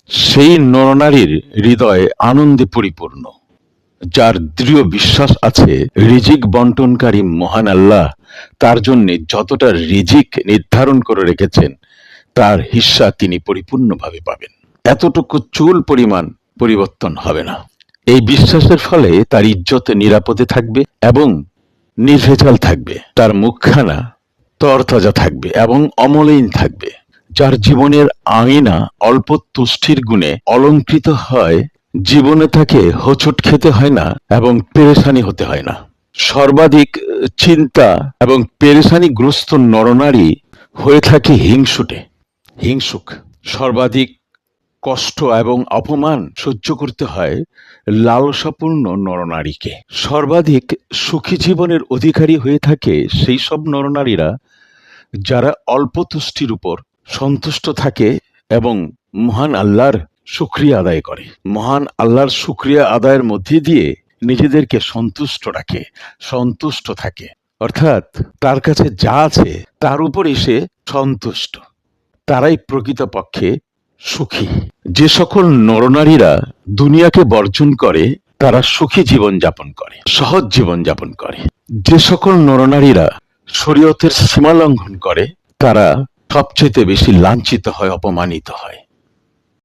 সেই নরনারীর হৃদয় আনন্দে পরিপূর্ণ, যার দৃঢ় বিশ্বাস আছে রিজিক বন্টনকারী মহান আল্লাহ তার জন্য যতটা রিজিক নির্ধারণ করে রেখেছেন তার হিস্সা তিনি পরিপূর্ণভাবে পাবেন। এতটুকু চুল পরিমাণ পরিবর্তন হবে না। এই বিশ্বাসের ফলে তার ইজ্জত নিরাপদে থাকবে এবং নির্ভেজাল থাকবে। তার মুখখানা তরতাজা থাকবে এবং অমলিন থাকবে। যার জীবনের আঙিনা অল্প তুষ্টির গুণে অলঙ্কৃত হয়, জীবনে তাকে হোঁচট খেতে হয় না এবং পেরেশানি হতে হয় না। সর্বাধিক চিন্তা এবং পেরেশানিগ্রস্ত নরনারী হয়ে থাকে হিংসুক। সর্বাধিক কষ্ট এবং অপমান সহ্য করতে হয় লালসাপূর্ণ নরনারীকে। সর্বাধিক সুখী জীবনের অধিকারী হয়ে থাকে সেই সব নরনারীরা যারা অল্প তুষ্টির উপর সন্তুষ্ট থাকে এবং মহান আল্লাহর শুকরিয়া আদায় করে। মহান আল্লাহর শুকরিয়া আদায়ের মধ্যে দিয়ে নিজেদেরকে সন্তুষ্ট থাকে, অর্থাৎ তার কাছে যা আছে তার উপরে সে সন্তুষ্ট। তারাই প্রকৃতপক্ষে সুখী। যে সকল নরনারীরা দুনিয়াকে বর্জন করে তারা সুখী জীবন যাপন করে, সহজ জীবন যাপন করে। যে সকল নরনারীরা শরীয়তের সীমা লঙ্ঘন করে তারা সবচেয়ে বেশি লাঞ্ছিত হয়, অপমানিত হয়।